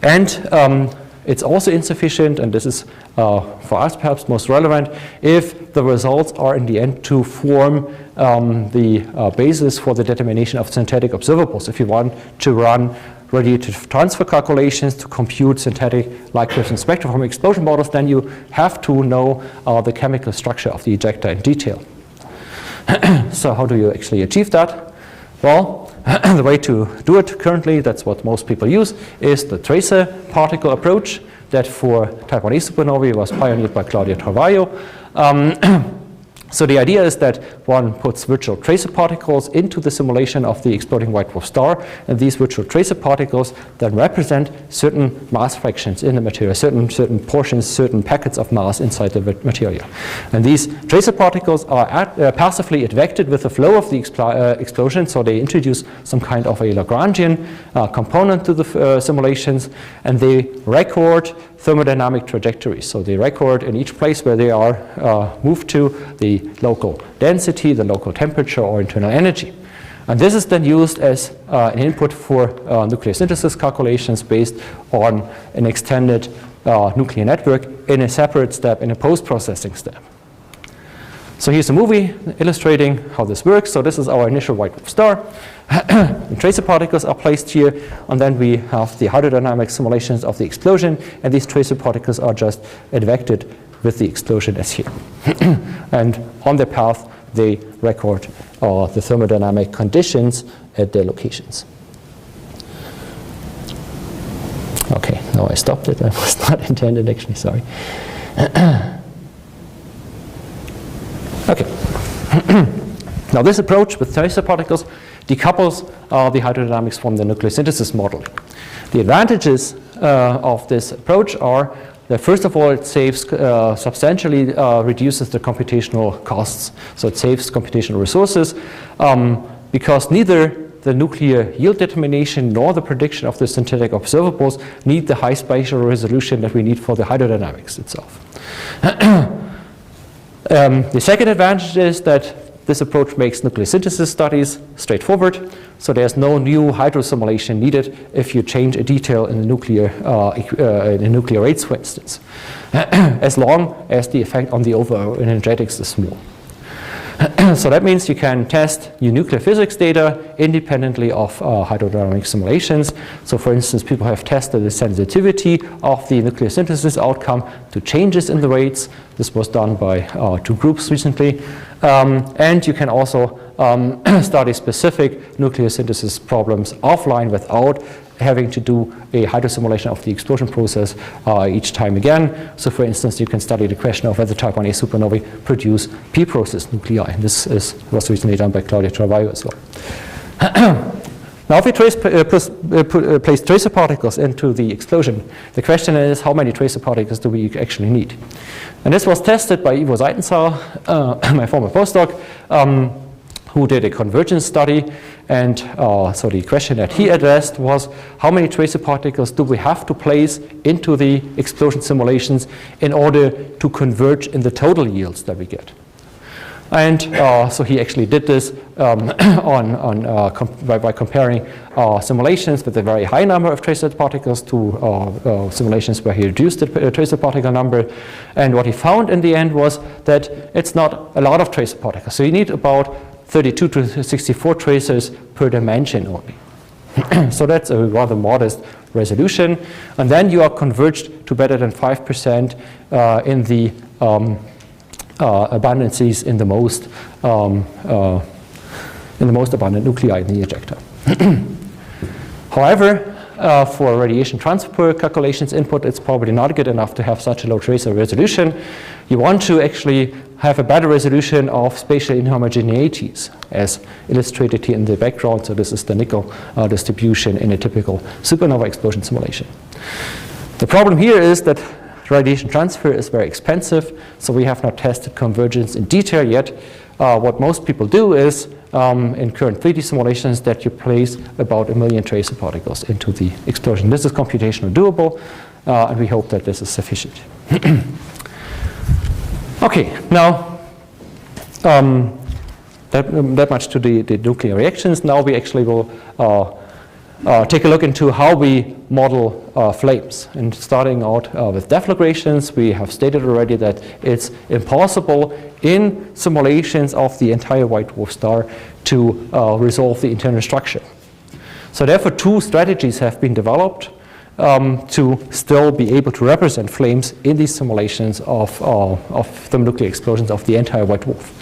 Speaker 1: And it's also insufficient, and this is for us perhaps most relevant, if the results are in the end to form the basis for the determination of synthetic observables. If you want to run radiative transfer calculations to compute synthetic light crystal spectrum explosion models, then you have to know the chemical structure of the ejector in detail. So how do you actually achieve that? Well, the way to do it currently, that's what most people use, is the tracer particle approach that for type 1a supernovae was pioneered by Claudio Travaglio. So the idea is that one puts virtual tracer particles into the simulation of the exploding white dwarf star, and these virtual tracer particles then represent certain mass fractions in the material, certain portions, certain packets of mass inside the material. And these tracer particles are passively advected with the flow of the explosion, so they introduce some kind of a Lagrangian component to the simulations, and they record thermodynamic trajectories. So they record in each place where they are moved to the local density, the local temperature, or internal energy. And this is then used as an input for nuclear synthesis calculations based on an extended nuclear network in a separate step, in a post-processing step. So here's a movie illustrating how this works. So this is our initial white dwarf star. The tracer particles are placed here, and then we have the hydrodynamic simulations of the explosion, and these tracer particles are just advected with the explosion as here. And on their path, they record the thermodynamic conditions at their locations. Okay, now I stopped it. That was not intended, actually, sorry. Okay. Now this approach with tracer particles decouples the hydrodynamics from the nuclear synthesis modeling. The advantages of this approach are that, first of all, it saves substantially reduces the computational costs. So it saves computational resources because neither the nuclear yield determination nor the prediction of the synthetic observables need the high spatial resolution that we need for the hydrodynamics itself. The second advantage is that this approach makes nuclear synthesis studies straightforward, so there's no new hydro simulation needed if you change a detail in the nuclear rates, for instance, as long as the effect on the overall energetics is small. So that means you can test your nuclear physics data independently of hydrodynamic simulations. So for instance, people have tested the sensitivity of the nuclear synthesis outcome to changes in the rates. This was done by 2 groups recently. And you can also study specific nuclear synthesis problems offline without having to do a hydrosimulation of the explosion process each time again. So for instance, you can study the question of whether type 1a supernovae produce p-process nuclei. And this was recently done by Claudia Travaglio as well. Now if we place tracer particles into the explosion, the question is how many tracer particles do we actually need? And this was tested by Ivo Seitenzahl, my former postdoc, who did a convergence study. And so the question that he addressed was, how many tracer particles do we have to place into the explosion simulations in order to converge in the total yields that we get? And so he actually did this by comparing simulations with a very high number of tracer particles to simulations where he reduced the tracer particle number. And what he found in the end was that it's not a lot of tracer particles. So you need about 32 to 64 tracers per dimension only. So that's a rather modest resolution. And then you are converged to better than 5% in the abundances in the most abundant nuclei in the ejector. However, for radiation transfer calculations input, it's probably not good enough to have such a low tracer resolution. You want to actually have a better resolution of spatial inhomogeneities, as illustrated here in the background. So this is the nickel distribution in a typical supernova explosion simulation. The problem here is that radiation transfer is very expensive, so we have not tested convergence in detail yet. What most people do is, in current 3D simulations, that you place about 1 million tracer particles into the explosion. This is computationally doable, and we hope that this is sufficient. Okay, now that much to the nuclear reactions. Now we actually will take a look into how we model flames. And starting out with deflagrations, we have stated already that it's impossible in simulations of the entire white dwarf star to resolve the internal structure. So therefore, 2 strategies have been developed to still be able to represent flames in these simulations of thermonuclear explosions of the entire white dwarf.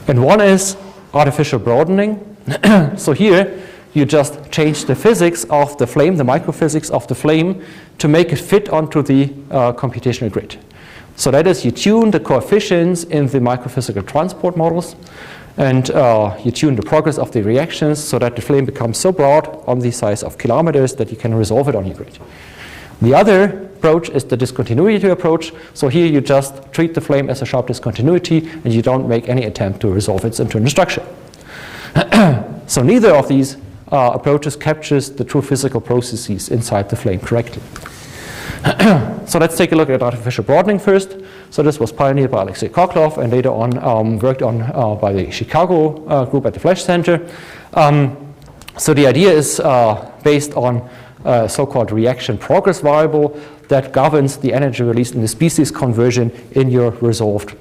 Speaker 1: And one is artificial broadening. So here, you just change the physics of the flame, the microphysics of the flame, to make it fit onto the computational grid. So that is, you tune the coefficients in the microphysical transport models, and you tune the progress of the reactions so that the flame becomes so broad on the size of kilometers that you can resolve it on your grid. The other approach is the discontinuity approach. So here you just treat the flame as a sharp discontinuity and you don't make any attempt to resolve its internal structure. So neither of these approaches captures the true physical processes inside the flame correctly. So let's take a look at artificial broadening first. So this was pioneered by Alexei Koklov and later on worked on by the Chicago group at the Flash Center. So the idea is based on a so-called reaction progress variable that governs the energy release in the species conversion in your resolved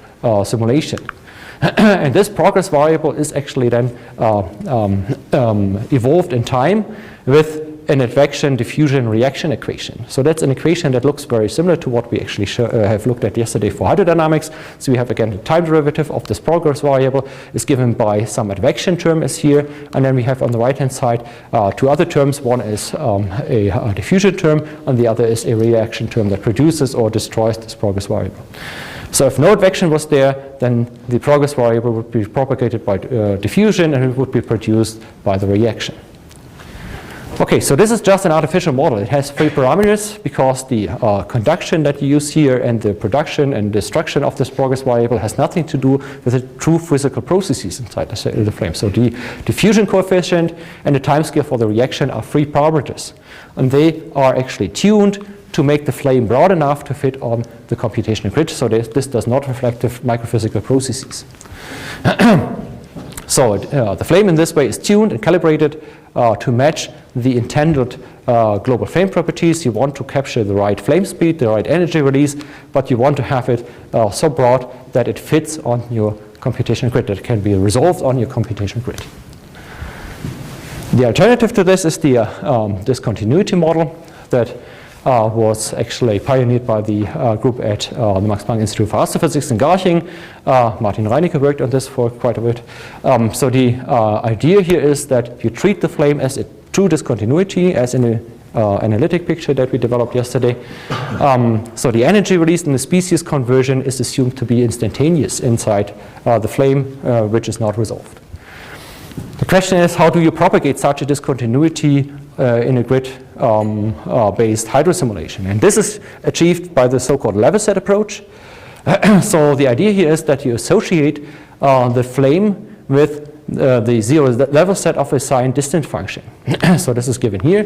Speaker 1: simulation. And this progress variable is actually then evolved in time with an advection diffusion reaction equation. So that's an equation that looks very similar to what we actually have looked at yesterday for hydrodynamics. So we have again the time derivative of this progress variable is given by some advection term is here, and then we have on the right hand side two other terms. One is a diffusion term and the other is a reaction term that produces or destroys this progress variable. So if no advection was there, then the progress variable would be propagated by diffusion and it would be produced by the reaction. Okay, so this is just an artificial model. It has 3 parameters because the conduction that you use here and the production and destruction of this progress variable has nothing to do with the true physical processes inside the flame. So the diffusion coefficient and the time scale for the reaction are 3 parameters. And they are actually tuned to make the flame broad enough to fit on the computational grid. So this does not reflect the microphysical processes. So the flame in this way is tuned and calibrated to match the intended global flame properties. You want to capture the right flame speed, the right energy release, but you want to have it so broad that it fits on your computational grid, that it can be resolved on your computational grid. The alternative to this is the discontinuity model that was actually pioneered by the group at the Max Planck Institute for Astrophysics in Garching. Martin Reinecke worked on this for quite a bit. So the idea here is that you treat the flame as a true discontinuity, as in the analytic picture that we developed yesterday. So the energy released in the species conversion is assumed to be instantaneous inside the flame, which is not resolved. The question is, how do you propagate such a discontinuity in a grid-based hydrosimulation? And this is achieved by the so-called level set approach. So the idea here is that you associate the flame with the zero level set of a signed distance function. So this is given here.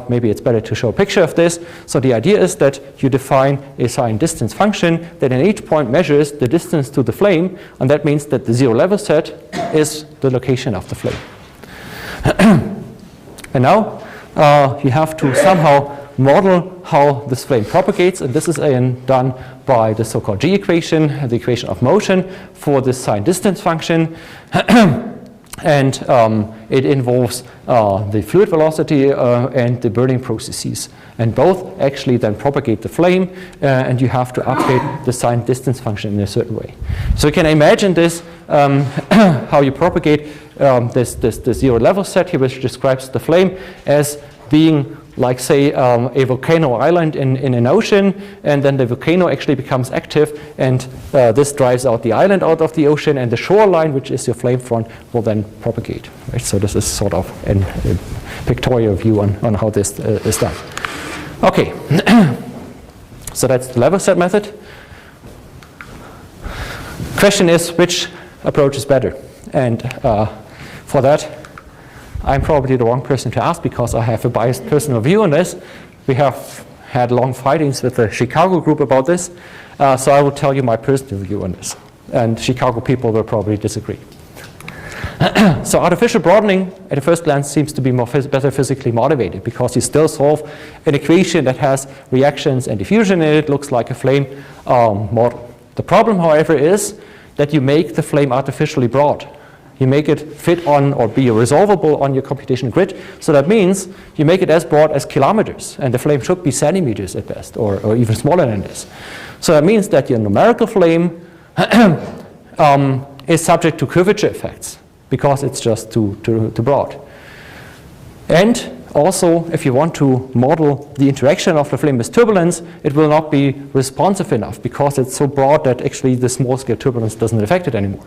Speaker 1: Maybe it's better to show a picture of this. So the idea is that you define a signed distance function that in each point measures the distance to the flame, and that means that the zero level set is the location of the flame. And now you have to somehow model how this flame propagates, and this is done by the so-called G equation, the equation of motion for this signed distance function. And it involves the fluid velocity and the burning processes. And both actually then propagate the flame, and you have to update the signed distance function in a certain way. So you can imagine this, how you propagate this zero level set here, which describes the flame as being like, say, a volcano island in an ocean, and then the volcano actually becomes active, and this drives out the island out of the ocean, and the shoreline, which is your flame front, will then propagate. Right? So this is sort of a pictorial view on how this is done. Okay, so that's the level set method. Question is, which approach is better? And for that, I'm probably the wrong person to ask because I have a biased personal view on this. We have had long fightings with the Chicago group about this, so I will tell you my personal view on this. And Chicago people will probably disagree. So artificial broadening at a first glance seems to be better physically motivated because you still solve an equation that has reactions and diffusion in it. It looks like a flame model. The problem, however, is that you make the flame artificially broad. You make it fit on or be resolvable on your computational grid. So that means you make it as broad as kilometers, and the flame should be centimeters at best, or even smaller than this. So that means that your numerical flame is subject to curvature effects because it's just too broad. And also, if you want to model the interaction of the flame with turbulence, it will not be responsive enough because it's so broad that actually the small-scale turbulence doesn't affect it anymore.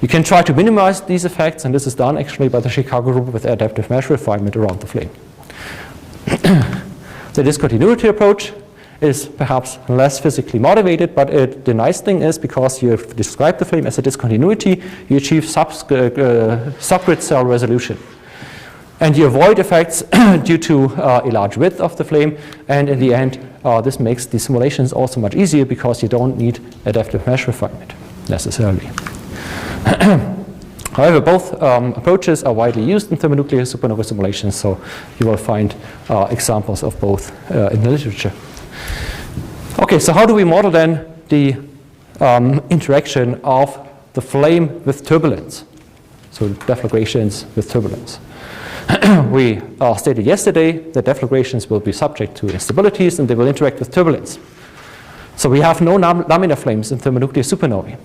Speaker 1: You can try to minimize these effects, and this is done actually by the Chicago group with adaptive mesh refinement around the flame. The discontinuity approach is perhaps less physically motivated, but the nice thing is because you have described the flame as a discontinuity, you achieve subgrid cell resolution. And you avoid effects due to a large width of the flame, and in the end, this makes the simulations also much easier because you don't need adaptive mesh refinement necessarily. However, both approaches are widely used in thermonuclear supernova simulations, so you will find examples of both in the literature. Okay, so how do we model then the interaction of the flame with turbulence? So deflagrations with turbulence. We stated yesterday that deflagrations will be subject to instabilities and they will interact with turbulence. So we have no laminar flames in thermonuclear supernovae.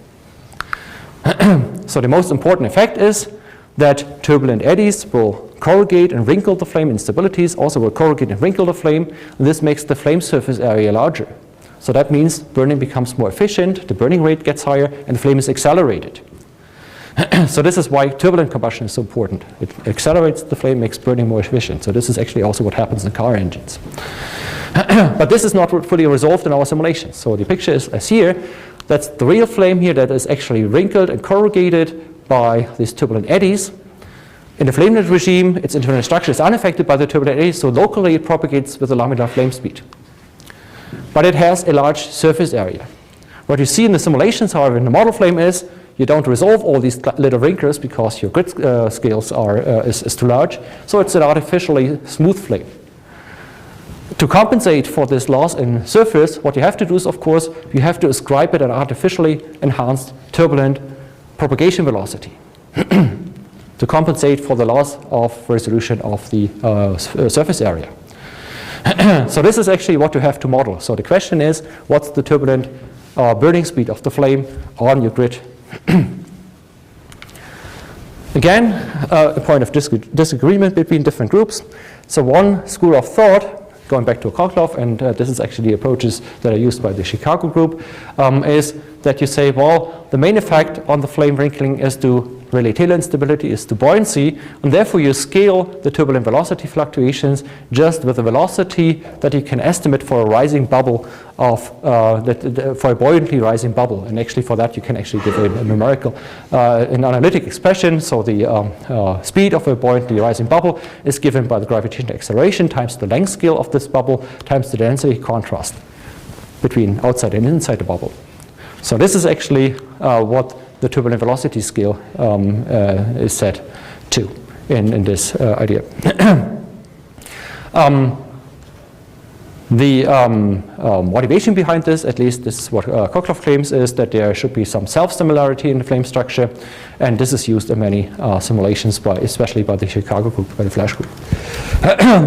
Speaker 1: So the most important effect is that turbulent eddies will corrugate and wrinkle the flame. Instabilities also will corrugate and wrinkle the flame. And this makes the flame surface area larger. So that means burning becomes more efficient, the burning rate gets higher, and the flame is accelerated. So this is why turbulent combustion is so important. It accelerates the flame, makes burning more efficient. So this is actually also what happens in car engines. But this is not fully resolved in our simulations. So the picture is as here. That's the real flame here that is actually wrinkled and corrugated by these turbulent eddies. In the flamelet regime, its internal structure is unaffected by the turbulent eddies, so locally it propagates with a laminar flame speed. But it has a large surface area. What you see in the simulations, however, in the model flame is you don't resolve all these little wrinkles because your grid scales is too large, so it's an artificially smooth flame. To compensate for this loss in surface, what you have to do is, of course, you have to ascribe it an artificially enhanced turbulent propagation velocity to compensate for the loss of resolution of the surface area. So this is actually what you have to model. So the question is, what's the turbulent burning speed of the flame on your grid? Again, a point of disagreement between different groups. So one school of thought, going back to Koklov, and this is actually the approaches that are used by the Chicago group, is that you say, well, the main effect on the flame wrinkling is to relay tail instability, is to buoyancy, and therefore you scale the turbulent velocity fluctuations just with a velocity that you can estimate for a rising bubble for a buoyantly rising bubble. And actually for that you can actually give a numerical, an analytic expression. So the speed of a buoyantly rising bubble is given by the gravitational acceleration times the length scale of this bubble times the density contrast between outside and inside the bubble. So this is actually what the turbulent velocity scale is set to in this idea. The motivation behind this, at least this is what Koklov claims, is that there should be some self-similarity in the flame structure, and this is used in many simulations, especially by the Chicago group, by the Flash group.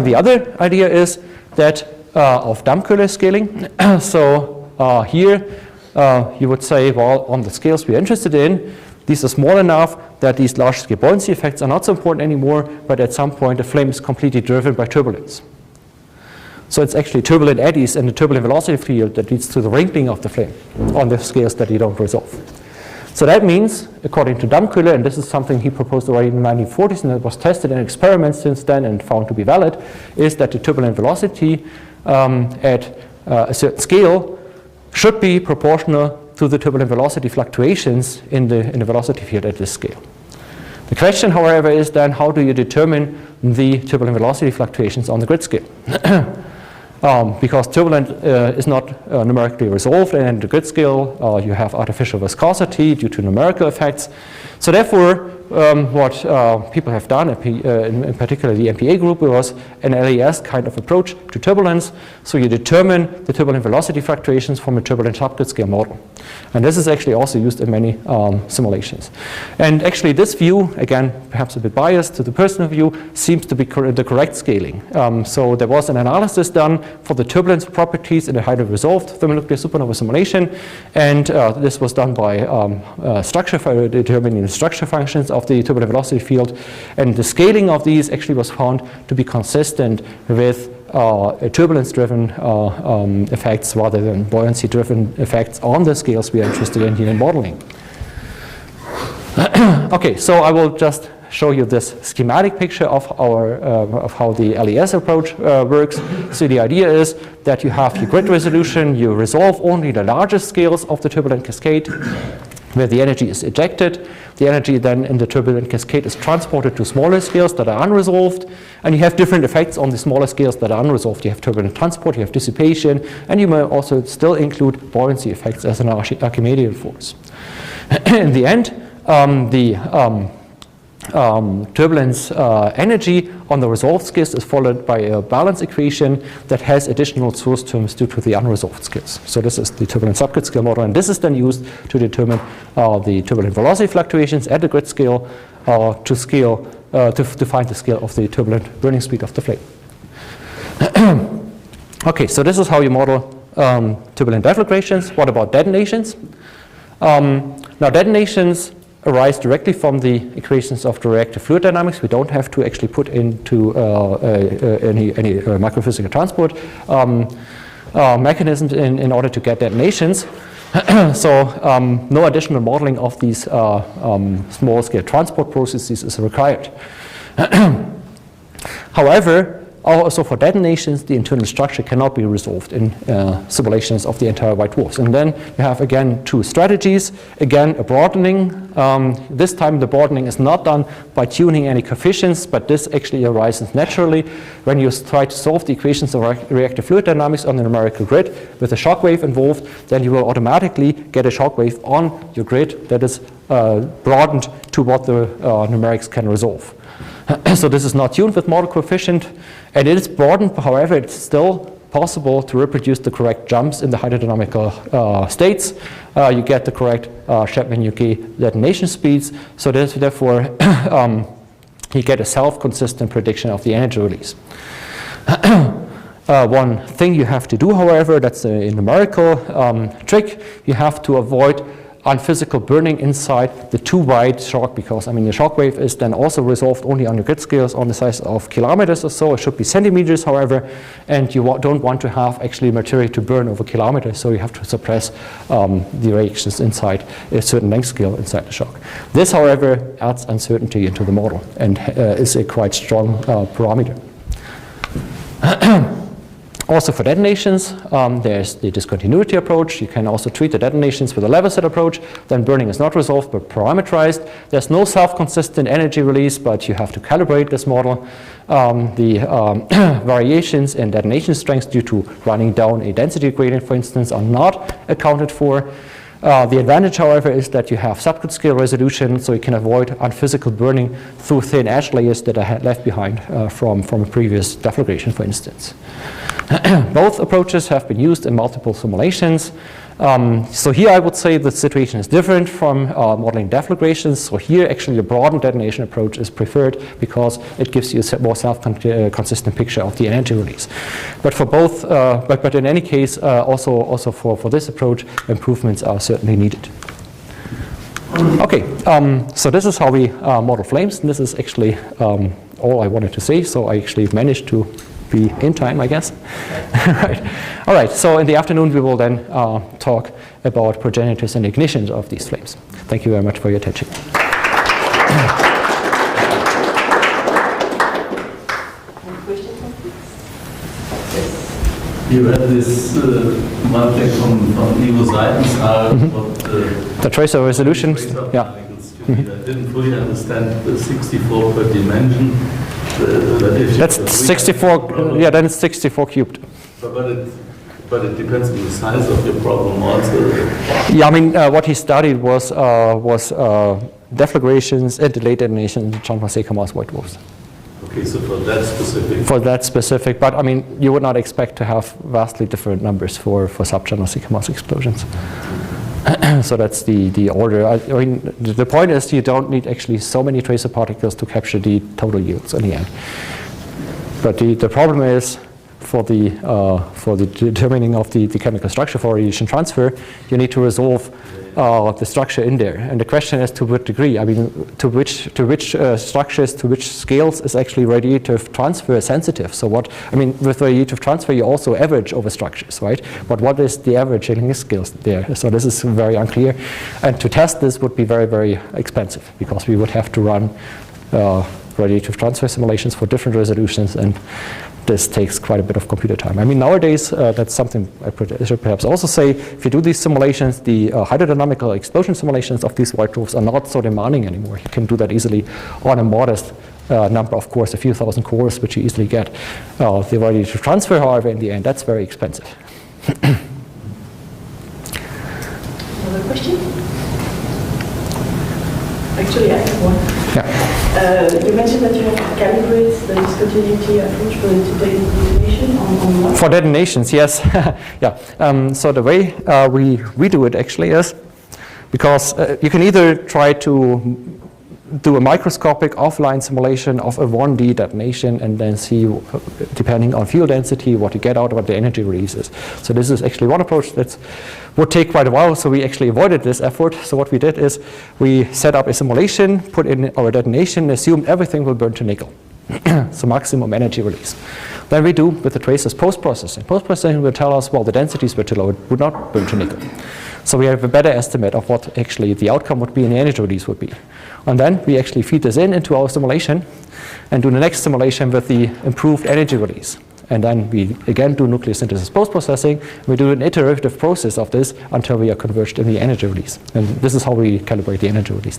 Speaker 1: The other idea is that of Dampköhler scaling. So here you would say, well, on the scales we're interested in, these are small enough that these large-scale buoyancy effects are not so important anymore, but at some point the flame is completely driven by turbulence. So it's actually turbulent eddies and the turbulent velocity field that leads to the wrinkling of the flame on the scales that you don't resolve. So that means, according to Dampköhler, and this is something he proposed already in the 1940s and it was tested in experiments since then and found to be valid, is that the turbulent velocity at a certain scale should be proportional to the turbulent velocity fluctuations in the velocity field at this scale. The question, however, is then how do you determine the turbulent velocity fluctuations on the grid scale? Because turbulent is not numerically resolved, and in the grid scale you have artificial viscosity due to numerical effects. So therefore, what people have done, in particular the MPA group, was an LES kind of approach to turbulence. So you determine the turbulent velocity fluctuations from a turbulent subgrid scale model. And this is actually also used in many simulations. And actually this view, again, perhaps a bit biased to the personal view, seems to be the correct scaling. So there was an analysis done for the turbulence properties in a highly resolved thermonuclear supernova simulation. And this was done by determining the structure functions of the turbulent velocity field, and the scaling of these actually was found to be consistent with turbulence-driven effects rather than buoyancy-driven effects on the scales we are interested in here in modeling. Okay, so I will just show you this schematic picture of how the LES approach works. So the idea is that you have your grid resolution, you resolve only the largest scales of the turbulent cascade, where the energy is ejected. The energy then in the turbulent cascade is transported to smaller scales that are unresolved, and you have different effects on the smaller scales that are unresolved. You have turbulent transport, you have dissipation, and you may also still include buoyancy effects as an Archimedean force. In the end, the turbulence energy on the resolved scales is followed by a balance equation that has additional source terms due to the unresolved scales. So this is the turbulent subgrid scale model, and this is then used to determine the turbulent velocity fluctuations at the grid scale to find the scale of the turbulent burning speed of the flame. Okay, so this is how you model turbulent deflagrations. What about detonations? Now detonations arise directly from the equations of the reactive fluid dynamics. We don't have to actually put into any microphysical transport mechanisms in order to get detonations. So no additional modeling of these small-scale transport processes is required. However, also for detonations, the internal structure cannot be resolved in simulations of the entire white dwarfs. And then you have, again, two strategies. Again, a broadening. This time the broadening is not done by tuning any coefficients, but this actually arises naturally when you try to solve the equations of reactive fluid dynamics on the numerical grid with a shock wave involved. Then you will automatically get a shock wave on your grid that is broadened to what the numerics can resolve. So this is not tuned with model coefficient, and it is broadened. However, it's still possible to reproduce the correct jumps in the hydrodynamical states. You get the correct Chapman-Yuge detonation speeds. So therefore, you get a self-consistent prediction of the energy release. One thing you have to do, however, that's a numerical trick. You have to avoid unphysical burning inside the too wide shock, because the shock wave is then also resolved only on your grid scales on the size of kilometers or so. It should be centimeters, however, and you don't want to have actually material to burn over kilometers, so you have to suppress the reactions inside a certain length scale inside the shock. This, however, adds uncertainty into the model and is a quite strong parameter. Also for detonations, there's the discontinuity approach. You can also treat the detonations with a level set approach. Then burning is not resolved but parameterized. There's no self-consistent energy release, but you have to calibrate this model. The variations in detonation strength due to running down a density gradient, for instance, are not accounted for. The advantage, however, is that you have subgrid scale resolution, so you can avoid unphysical burning through thin ash layers that are left behind from a previous deflagration, for instance. Both approaches have been used in multiple simulations. So here I would say the situation is different from modeling deflagrations. So here actually the broadened detonation approach is preferred because it gives you a more self-consistent picture of the energy release. But for both, but in any case, also for this approach, improvements are certainly needed. Okay, so this is how we model flames, and this is actually all I wanted to say. So I actually managed to be in time, I guess. Right. All right, so in the afternoon we will then talk about progenitors and ignitions of these flames. Thank you very much for your attention.
Speaker 2: You had this one thing from Ivo Seitens,
Speaker 1: the tracer resolution. Yeah.
Speaker 2: I didn't fully understand the 64 per dimension.
Speaker 1: That's 64, yeah, then it's 64 cubed.
Speaker 2: But it depends on the size of your problem also.
Speaker 1: Yeah, I mean, what he studied was deflagrations and delayed detonation in John Fonseca Mars white dwarfs.
Speaker 2: Okay, so for that specific.
Speaker 1: For that specific, but I mean, you would not expect to have vastly different numbers for sub-John Fonseca Mars explosions. So that's the order. I mean, the point is you don't need actually so many tracer particles to capture the total yields in the end. But the problem is for the determining of the chemical structure for radiation transfer, you need to resolve the structure in there. And the question is to what degree, I mean, to which structures, to which scales is actually radiative transfer sensitive. So what, I mean, with radiative transfer, you also average over structures, right? But what is the averaging scales there? So this is very unclear. And to test this would be very, very expensive because we would have to run radiative transfer simulations for different resolutions, and this takes quite a bit of computer time. I mean, nowadays, that's something I should perhaps also say. If you do these simulations, the hydrodynamical explosion simulations of these white dwarfs are not so demanding anymore. You can do that easily on a modest number of cores, a few thousand cores, which you easily get. The radiative transfer, however, in the end, that's very expensive.
Speaker 3: Another question? Actually, I have one.
Speaker 1: Yeah.
Speaker 3: You mentioned that you have to calibrate the discontinuity approach for the detonation on what?
Speaker 1: For detonations, yes. Yeah. So the way we do it actually is, because you can either try to do a microscopic offline simulation of a 1D detonation and then see, depending on field density, what you get out, what the energy release is. So this is actually one approach that would take quite a while, so we actually avoided this effort. So what we did is we set up a simulation, put in our detonation, assumed everything will burn to nickel. So maximum energy release. Then we do with the tracers post-processing. Post-processing will tell us, well, the densities were too low, it would not burn to nickel. So we have a better estimate of what actually the outcome would be and the energy release would be. And then we actually feed this into our simulation and do the next simulation with the improved energy release. And then we again do nuclear synthesis post-processing. We do an iterative process of this until we are converged in the energy release. And this is how we calibrate the energy release.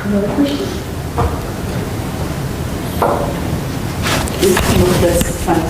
Speaker 3: Another question? No, that's fine.